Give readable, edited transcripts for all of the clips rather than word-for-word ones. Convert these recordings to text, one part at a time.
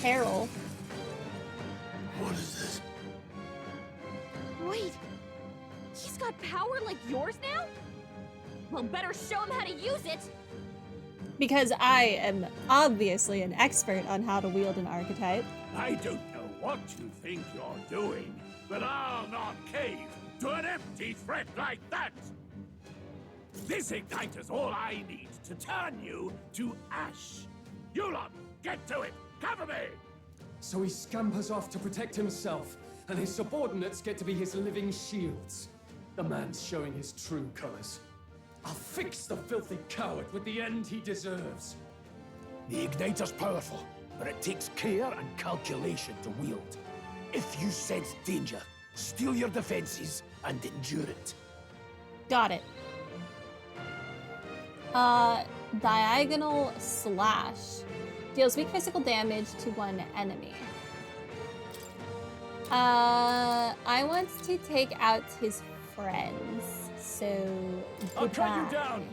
peril. What is this? Wait, he's got power like yours now? Well, better show him how to use it. Because I am obviously an expert on how to wield an archetype. I don't know what you think you're doing, but I'll not cave to an empty threat like that. This ignite is all I need to turn you to ash. You lot, get to it! Cover me! So he scampers off to protect himself, and his subordinates get to be his living shields. The man's showing his true colors. I'll fix the filthy coward with the end he deserves. The igniter's powerful, but it takes care and calculation to wield. If you sense danger, steel your defenses and endure it. Got it. Diagonal slash. Deals weak physical damage to one enemy. I want to take out his friends, so I'll goodbye. cut you down!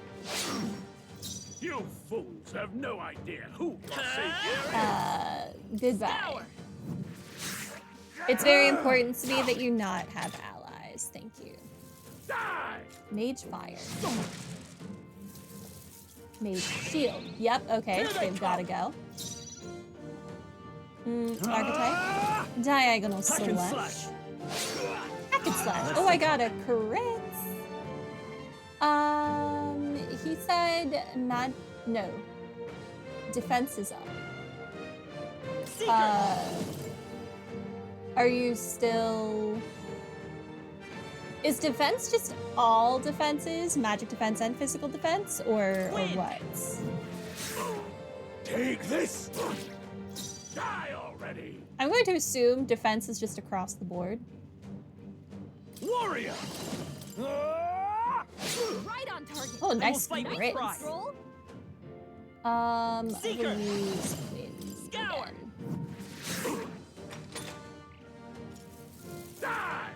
You fools have no idea who your savior is! Goodbye. It's very important to me that you not have allies. Thank you. Die! Mage fire. Mage shield. Yep, okay, they've gotta go. Archetype. Diagonal slash. Hack and slash. Oh, I got a crit. He said no. Defense is up. Are you still... Is defense just all defenses? Magic defense and physical defense? Or what? Take this! Die already! I'm going to assume defense is just across the board. Warrior! Right on target. Oh, nice Nice crit. roll. Seeker. Scour. Die!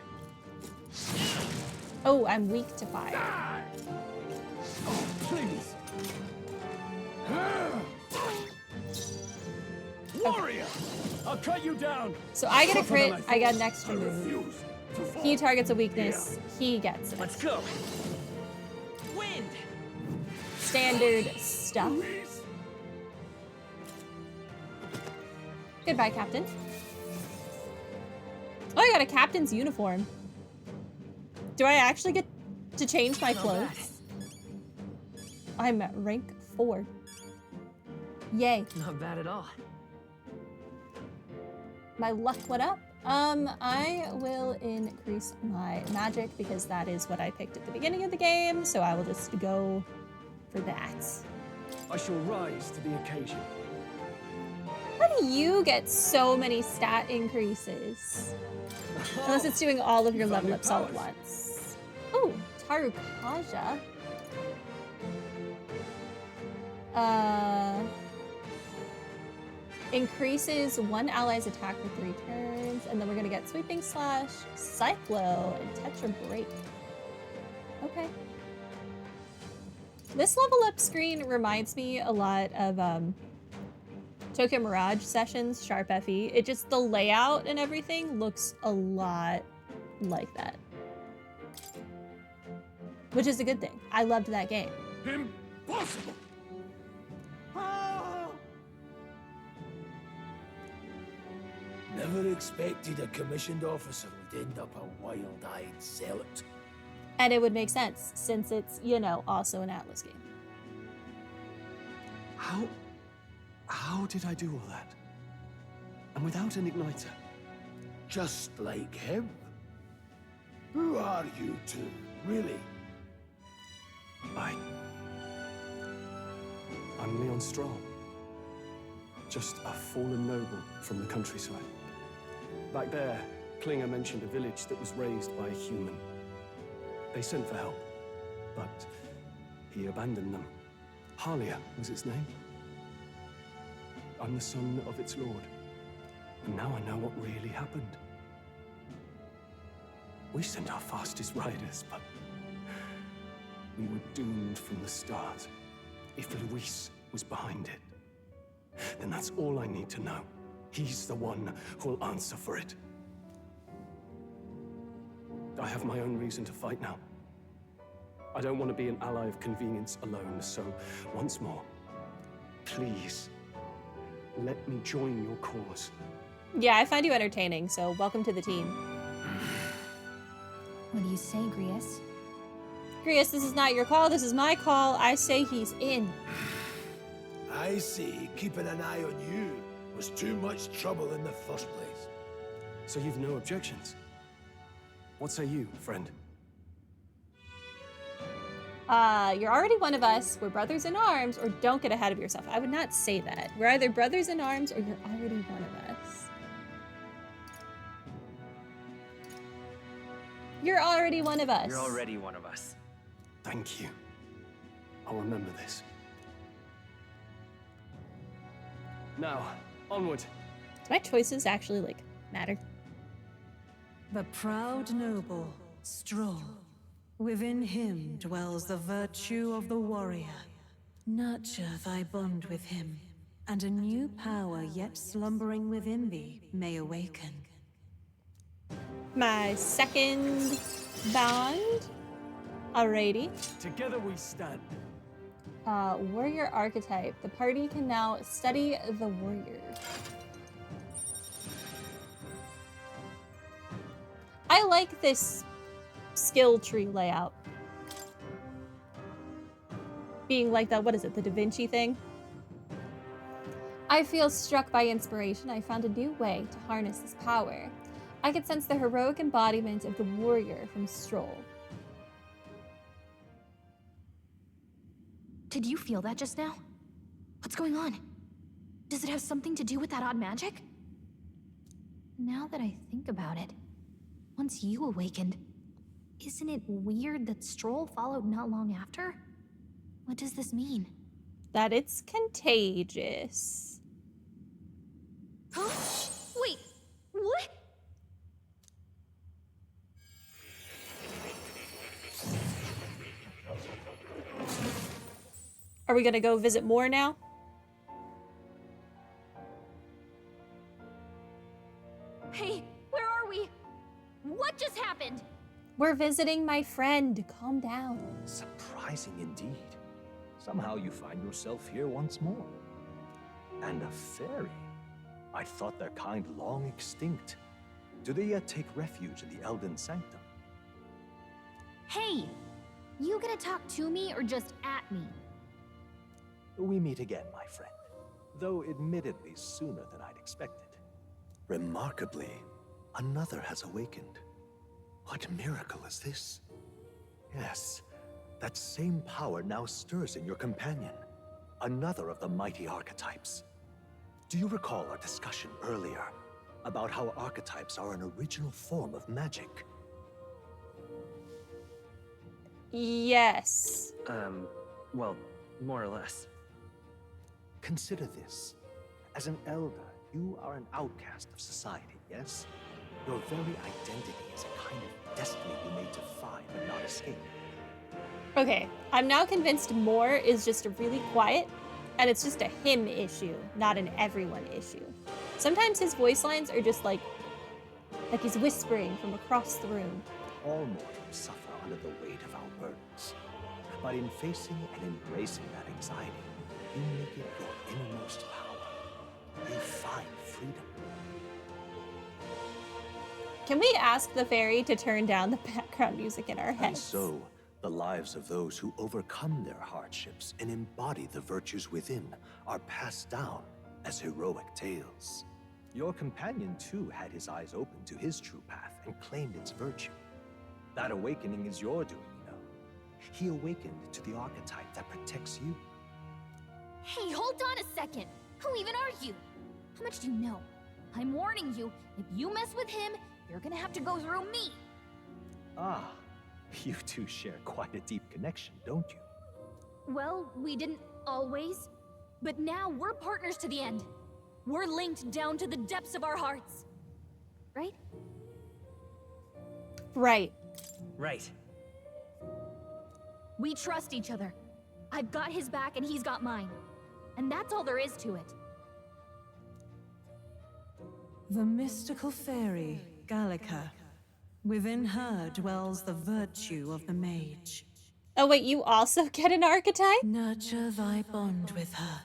Oh, I'm weak to fire. Die! Oh, please! Warrior! I'll cut you down! So I get a crit, I get an extra I move. refuse to fall. He targets a weakness, he gets it. Let's go. Wind. Standard stuff. Please. Goodbye, Captain. Oh, I got a captain's uniform. Do I actually get to change my clothes? I'm at rank 4. Yay. Not bad at all. My luck went up. I will increase my magic because that is what I picked at the beginning of the game, so I will just go for that. I shall rise to the occasion. How do you get so many stat increases? Unless it's doing all of your level ups all at once. Oh, Tarukaja. Increases one ally's attack for 3 turns, and then we're gonna get Sweeping Slash, Cyclo, and Tetra Break. Okay. This level up screen reminds me a lot of Tokyo Mirage Sessions, Sharp FE. It just, the layout and everything looks a lot like that. Which is a good thing. I loved that game. Impossible! Never expected a commissioned officer would end up a wild-eyed zealot. And it would make sense, since it's, you know, also an Atlas game. How did I do all that? And without an igniter? Just like him. Who are you two, really? I'm Leon Stroll. Just a fallen noble from the countryside. Back there, Klinger mentioned a village that was raised by a human. They sent for help, but he abandoned them. Halia was its name. I'm the son of its lord, and now I know what really happened. We sent our fastest riders, but we were doomed from the start. If Luis was behind it, then that's all I need to know. He's the one who'll answer for it. I have my own reason to fight now. I don't want to be an ally of convenience alone, so once more, please, let me join your cause. Yeah, I find you entertaining, so welcome to the team. What do you say, Grius? Grius, this is not your call, this is my call. I say he's in. I see keeping an eye on you was too much trouble in the first place. So you've no objections? What say you, friend? You're already one of us. We're brothers in arms, or don't get ahead of yourself. I would not say that. We're either brothers in arms, or you're already one of us. You're already one of us. You're already one of us. Thank you. I'll remember this. Now, onward. Do my choices actually, like, matter? The proud noble, strong. Within him dwells the virtue of the warrior. Nurture thy bond with him, and a new power yet slumbering within thee may awaken. My second bond. Alrighty. Together we stand. Warrior archetype. The party can now study the warrior. I like this skill tree layout. Being like the, what is it, the Da Vinci thing? I feel struck by inspiration. I found a new way to harness this power. I could sense the heroic embodiment of the warrior from Stroll. Did you feel that just now? What's going on? Does it have something to do with that odd magic? Now that I think about it, once you awakened, isn't it weird that Stroll followed not long after? What does this mean? That it's contagious. Huh? Wait, what? Are we gonna go visit more now? Hey, where are we? What just happened? We're visiting my friend. Calm down. Surprising indeed. Somehow you find yourself here once more. And a fairy. I thought their kind long extinct. Do they yet take refuge in the Elden Sanctum? Hey, you gonna talk to me or just at me? We meet again, my friend. Though admittedly sooner than I'd expected. Remarkably, another has awakened. What miracle is this? Yes, that same power now stirs in your companion. Another of the mighty archetypes. Do you recall our discussion earlier about how archetypes are an original form of magic? Yes. Well, more or less. Consider this. As an elder, you are an outcast of society, yes? Your very identity is a kind of destiny you may defy but not escape. Okay, I'm now convinced Moore is just a really quiet, and it's just a him issue, not an everyone issue. Sometimes his voice lines are just like he's whispering from across the room. All mortals suffer under the weight of our burdens. But in facing and embracing that anxiety, you make it your innermost power. You find freedom. Can we ask the fairy to turn down the background music in our And heads? so, the lives of those who overcome their hardships and embody the virtues within are passed down as heroic tales. Your companion, too, had his eyes open to his true path and claimed its virtue. That awakening is your doing, you know. He awakened to the archetype that protects you. Hey, hold on a second. Who even are you? How much do you know? I'm warning you, if you mess with him, you're gonna have to go through me. Ah, you two share quite a deep connection, don't you? Well, we didn't always, but now we're partners to the end. We're linked down to the depths of our hearts. Right? Right. Right. We trust each other. I've got his back and he's got mine. And that's all there is to it. The mystical fairy, Gallica. Within her dwells the virtue of the mage. Oh wait, you also get an archetype? Nurture thy bond with her,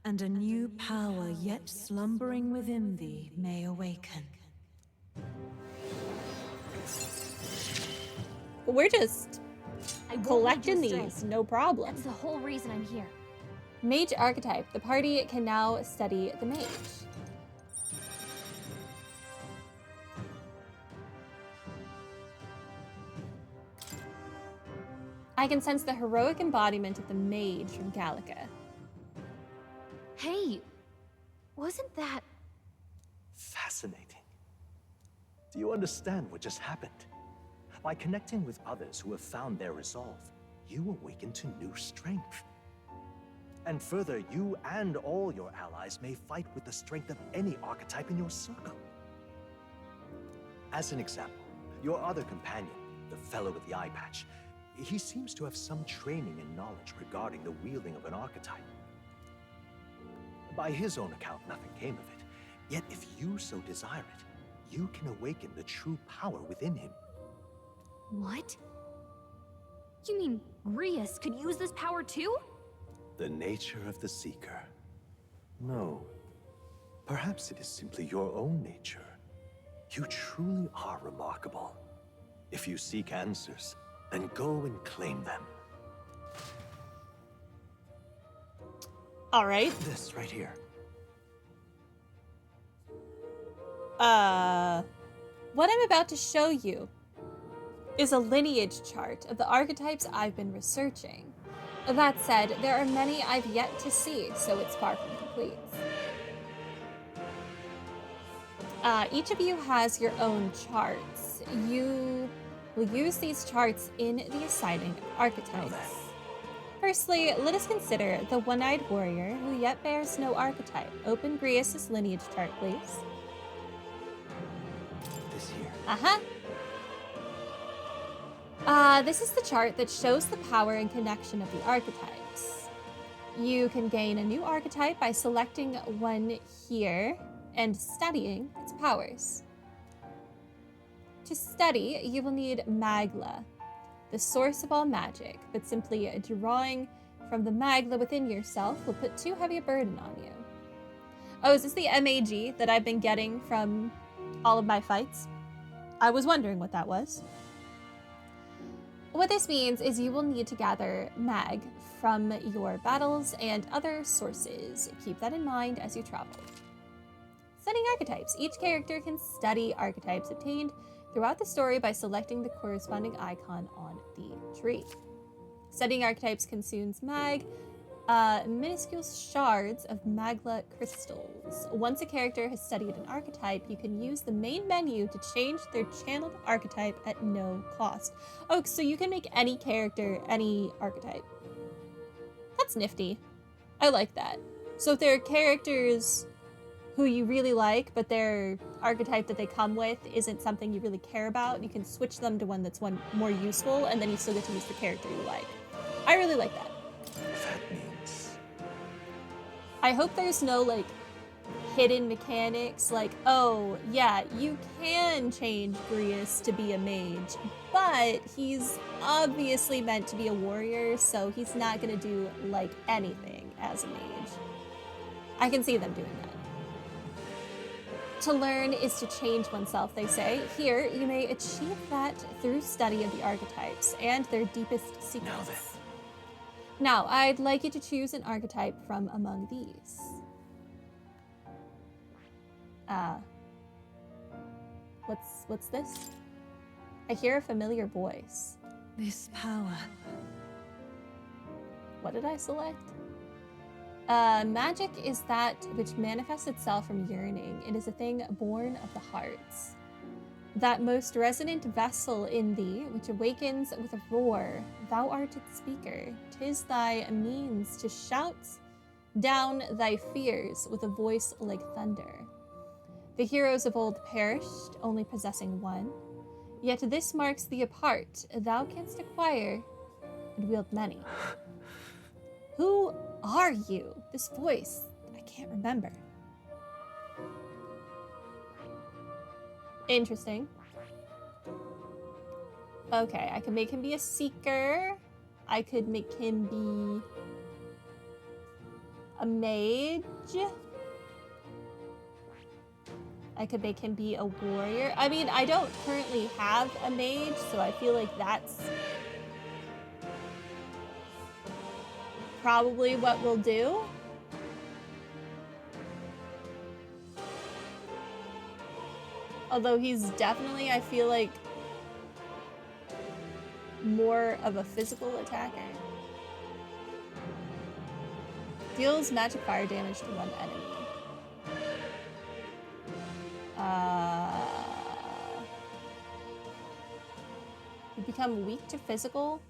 and a new power yet slumbering within thee may awaken. We're just I won't collecting lead you astray. these, no problem. That's the whole reason I'm here. Mage archetype. The party can now study the mage. I can sense the heroic embodiment of the mage from Gallica. Hey, wasn't that... Fascinating. Do you understand what just happened? By connecting with others who have found their resolve, you awaken to new strength. And further, you and all your allies may fight with the strength of any archetype in your circle. As an example, your other companion, the fellow with the eye patch, he seems to have some training and knowledge regarding the wielding of an archetype. By his own account, nothing came of it. Yet if you so desire it, you can awaken the true power within him. What? You mean Grius could use this power too? The nature of the Seeker. No. Perhaps it is simply your own nature. You truly are remarkable. If you seek answers, then go and claim them. All right. This right here. What I'm about to show you is a lineage chart of the archetypes I've been researching. That said, there are many I've yet to see, so it's far from complete. Each of you has your own charts. You will use these charts in the assigning of archetypes. Firstly, let us consider the one-eyed warrior who yet bears no archetype. Open Grius' lineage chart, please. This here. This is the chart that shows the power and connection of the archetypes. You can gain a new archetype by selecting one here and studying its powers. To study, you will need Magla, the source of all magic, but simply drawing from the Magla within yourself will put too heavy a burden on you. Oh, is this the MAG that I've been getting from all of my fights? I was wondering what that was. What this means is you will need to gather Mag from your battles and other sources. Keep that in mind as you travel. Studying archetypes. Each character can study archetypes obtained throughout the story by selecting the corresponding icon on the tree. Studying archetypes consumes Mag, minuscule shards of Magla crystals. Once a character has studied an archetype, you can use the main menu to change their channeled archetype at no cost. Oh, so you can make any character any archetype. That's nifty. I like that. So if there are characters who you really like, but their archetype that they come with isn't something you really care about, you can switch them to one that's more useful, and then you still get to use the character you like. I really like that. That means... I hope there's no, like, hidden mechanics, like, oh, yeah, you can change Grius to be a mage, but he's obviously meant to be a warrior, so he's not gonna do, like, anything as a mage. I can see them doing that. To learn is to change oneself, they say. Here, you may achieve that through study of the archetypes and their deepest secrets. Now, I'd like you to choose an archetype from among these. What's this? I hear a familiar voice. This power. What did I select? Magic is that which manifests itself from yearning. It is a thing born of the hearts. That most resonant vessel in thee, which awakens with a roar, thou art its speaker. 'Tis thy means to shout down thy fears with a voice like thunder. The heroes of old perished, only possessing one. Yet this marks thee apart. Thou canst acquire and wield many. Who are you? This voice, I can't remember. Interesting. Okay, I could make him be a seeker. I could make him be a mage. I could make him be a warrior. I mean, I don't currently have a mage, so I feel like that's probably what we'll do. Although he's definitely, I feel like, more of a physical attacker. Deals magic fire damage to one enemy. You become weak to physical.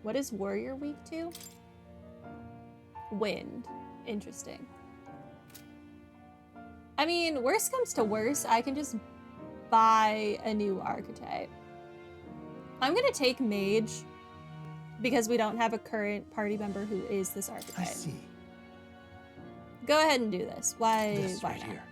What is warrior weak to? Wind. Interesting. I mean, worst comes to worst, I can just buy a new archetype. I'm gonna take mage because we don't have a current party member who is this archetype. I see. Go ahead and do this. Why Right not? here.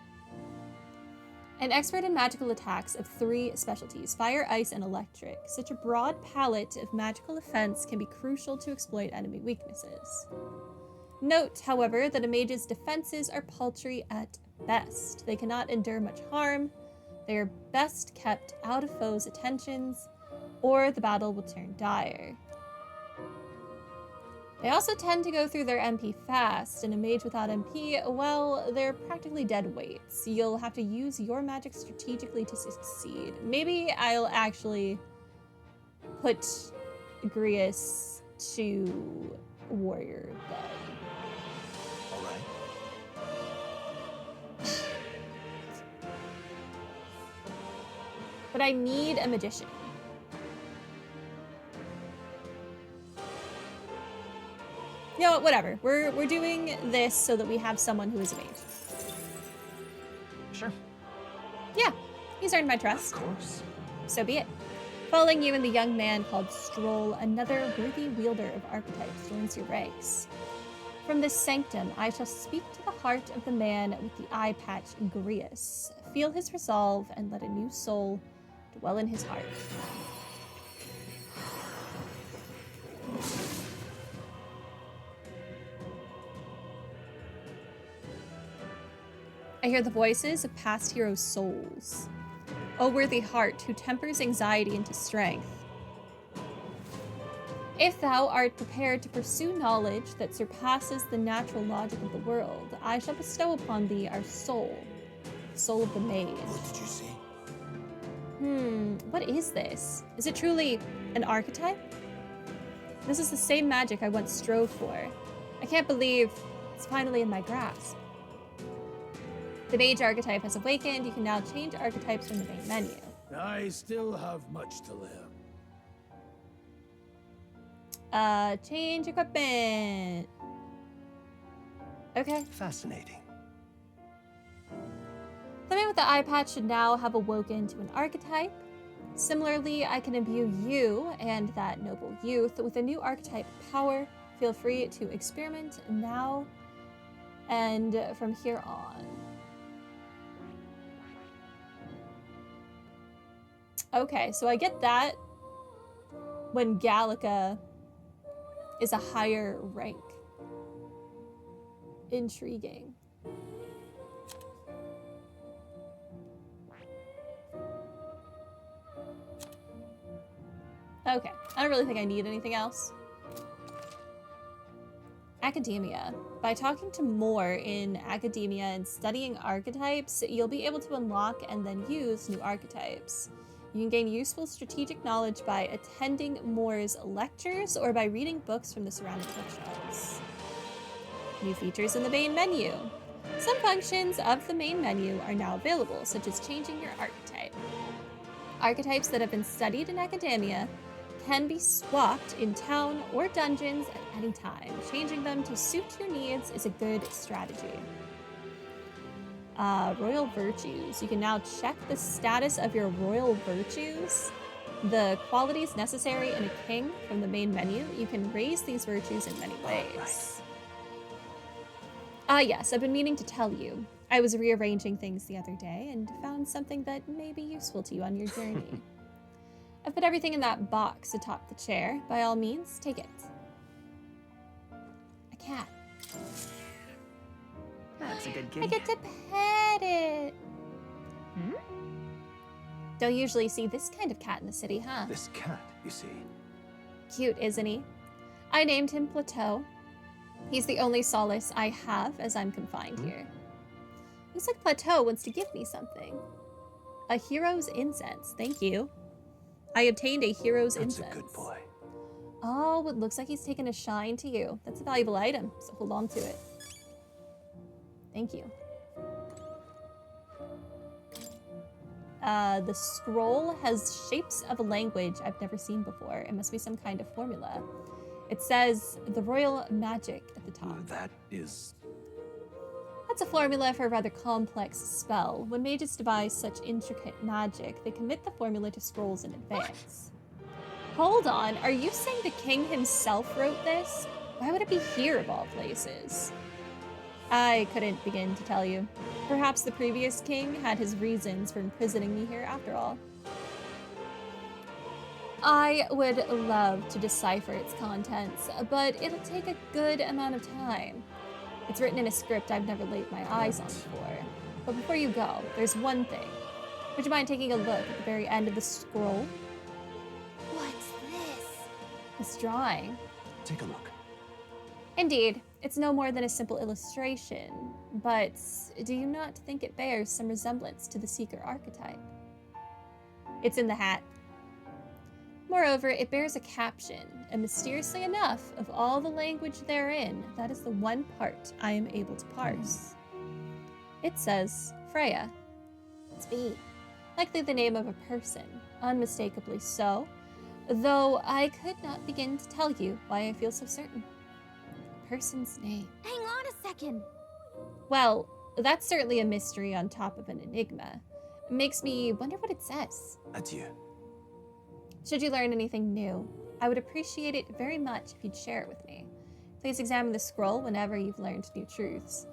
An expert in magical attacks of 3 specialties, fire, ice, and electric. Such a broad palette of magical defense can be crucial to exploit enemy weaknesses. Note, however, that a mage's defenses are paltry at best. They cannot endure much harm. They are best kept out of foes' attentions, or the battle will turn dire. They also tend to go through their MP fast, and a mage without MP, well, they're practically dead weights. You'll have to use your magic strategically to succeed. Maybe I'll actually put Grius to warrior then. All right. But I need a magician. You know what, whatever. We're doing this so that we have someone who is a mage. Sure. Yeah, he's earned my trust. Of course. So be it. Following you and the young man called Stroll, another worthy wielder of archetypes joins your ranks. From this sanctum, I shall speak to the heart of the man with the eye patch, Grius. Feel his resolve and let a new soul dwell in his heart. I hear the voices of past heroes' souls. O worthy heart, who tempers anxiety into strength. If thou art prepared to pursue knowledge that surpasses the natural logic of the world, I shall bestow upon thee our soul, the soul of the mage. What did you see? What is this? Is it truly an archetype? This is the same magic I once strove for. I can't believe it's finally in my grasp. The mage archetype has awakened. You can now change archetypes from the main menu. I still have much to learn. Change equipment. Okay. Fascinating. The man with the eye patch should now have awoken to an archetype. Similarly, I can imbue you and that noble youth with a new archetype power. Feel free to experiment now and from here on. Okay, so I get that when Gallica is a higher rank. Intriguing. Okay, I don't really think I need anything else. Academia. By talking to more in academia and studying archetypes, you'll be able to unlock and then use new archetypes. You can gain useful strategic knowledge by attending Moore's lectures or by reading books from the surrounding bookshelves. New features in the main menu. Some functions of the main menu are now available, such as changing your archetype. Archetypes that have been studied in academia can be swapped in town or dungeons at any time. Changing them to suit your needs is a good strategy. Royal virtues. You can now check the status of your royal virtues, the qualities necessary in a king from the main menu. You can raise these virtues in many ways. Yes, I've been meaning to tell you. I was rearranging things the other day and found something that may be useful to you on your journey. I've put everything in that box atop the chair. By all means, take it. A cat. That's a good kitty. I get to pet it. Hmm? Don't usually see this kind of cat in the city, huh? This cat, you see. Cute, isn't he? I named him Plateau. He's the only solace I have as I'm confined here. Looks like Plateau wants to give me something. A hero's incense. Thank you. I obtained a hero's incense. That's a good boy. Oh, it looks like he's taken a shine to you. That's a valuable item, so hold on to it. Thank you. The scroll has shapes of a language I've never seen before. It must be some kind of formula. It says the royal magic at the top. That is... That's a formula for a rather complex spell. When mages devise such intricate magic, they commit the formula to scrolls in advance. Hold on, are you saying the king himself wrote this? Why would it be here of all places? I couldn't begin to tell you. Perhaps the previous king had his reasons for imprisoning me here after all. I would love to decipher its contents, but it'll take a good amount of time. It's written in a script I've never laid my eyes on before. But before you go, there's one thing. Would you mind taking a look at the very end of the scroll? What's this? This drawing. Take a look. Indeed, it's no more than a simple illustration, but do you not think it bears some resemblance to the Seeker archetype? It's in the hat. Moreover, it bears a caption, and mysteriously enough, of all the language therein, that is the one part I am able to parse. It says, Freya. Sweet. Likely the name of a person, unmistakably so, though I could not begin to tell you why I feel so certain. A person's name. Hang on a second. Well, that's certainly a mystery on top of an enigma. It makes me wonder what it says. Adieu. Should you learn anything new, I would appreciate it very much if you'd share it with me. Please examine the scroll whenever you've learned new truths.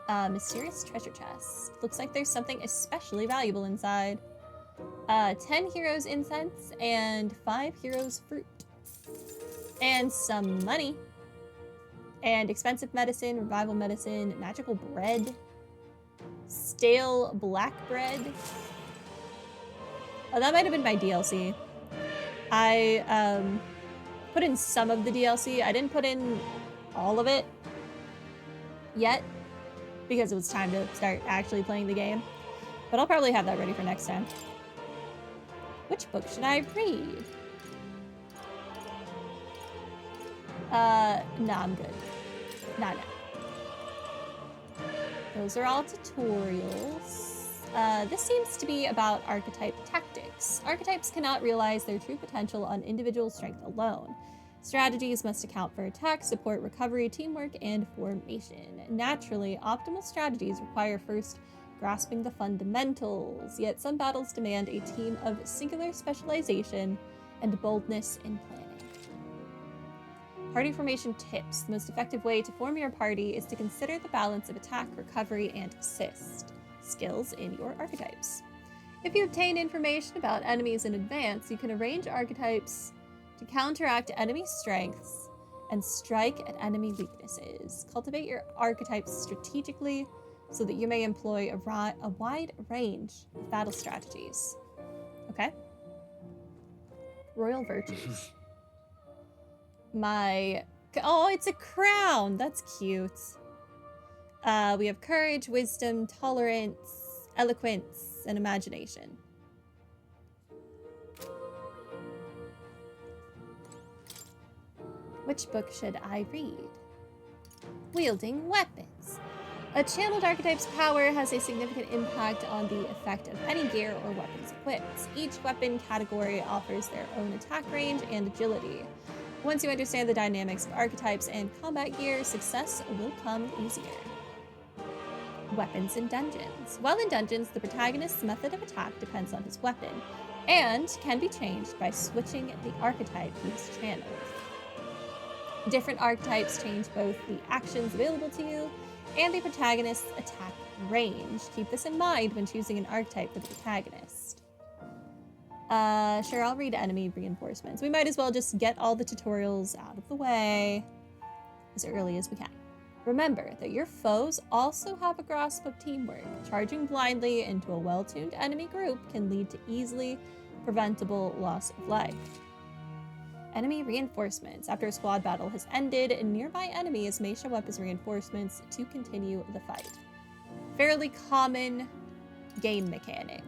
Mysterious treasure chest. Looks like there's something especially valuable inside. 10 heroes incense and 5 heroes fruit. And some money. And expensive medicine, revival medicine, magical bread. Stale black bread. Oh, that might have been my DLC. I put in some of the DLC. I didn't put in all of it yet because it was time to start actually playing the game. But I'll probably have that ready for next time. Which book should I read? Nah, I'm good. Nah. Those are all tutorials. This seems to be about archetype tactics. Archetypes cannot realize their true potential on individual strength alone. Strategies must account for attack, support, recovery, teamwork, and formation. Naturally, optimal strategies require first grasping the fundamentals, yet some battles demand a team of singular specialization and boldness in planning. Party formation tips. The most effective way to form your party is to consider the balance of attack, recovery, and assist skills in your archetypes. If you obtain information about enemies in advance, you can arrange archetypes to counteract enemy strengths and strike at enemy weaknesses. Cultivate your archetypes strategically so that you may employ a wide range of battle strategies. Okay? Royal virtues. Oh, it's a crown! That's cute. We have courage, wisdom, tolerance, eloquence, and imagination. Which book should I read? Wielding weapons. A channeled archetype's power has a significant impact on the effect of any gear or weapons equipped. Each weapon category offers their own attack range and agility. Once you understand the dynamics of archetypes and combat gear, success will come easier. Weapons in dungeons. While in dungeons, the protagonist's method of attack depends on his weapon, and can be changed by switching the archetype he's channeled. Different archetypes change both the actions available to you and the protagonist's attack range. Keep this in mind when choosing an archetype for the protagonist. Sure, I'll read enemy reinforcements. We might as well just get all the tutorials out of the way as early as we can. Remember that your foes also have a grasp of teamwork. Charging blindly into a well-tuned enemy group can lead to easily preventable loss of life. Enemy reinforcements. After a squad battle has ended, nearby enemies may show up as reinforcements to continue the fight. Fairly common game mechanic.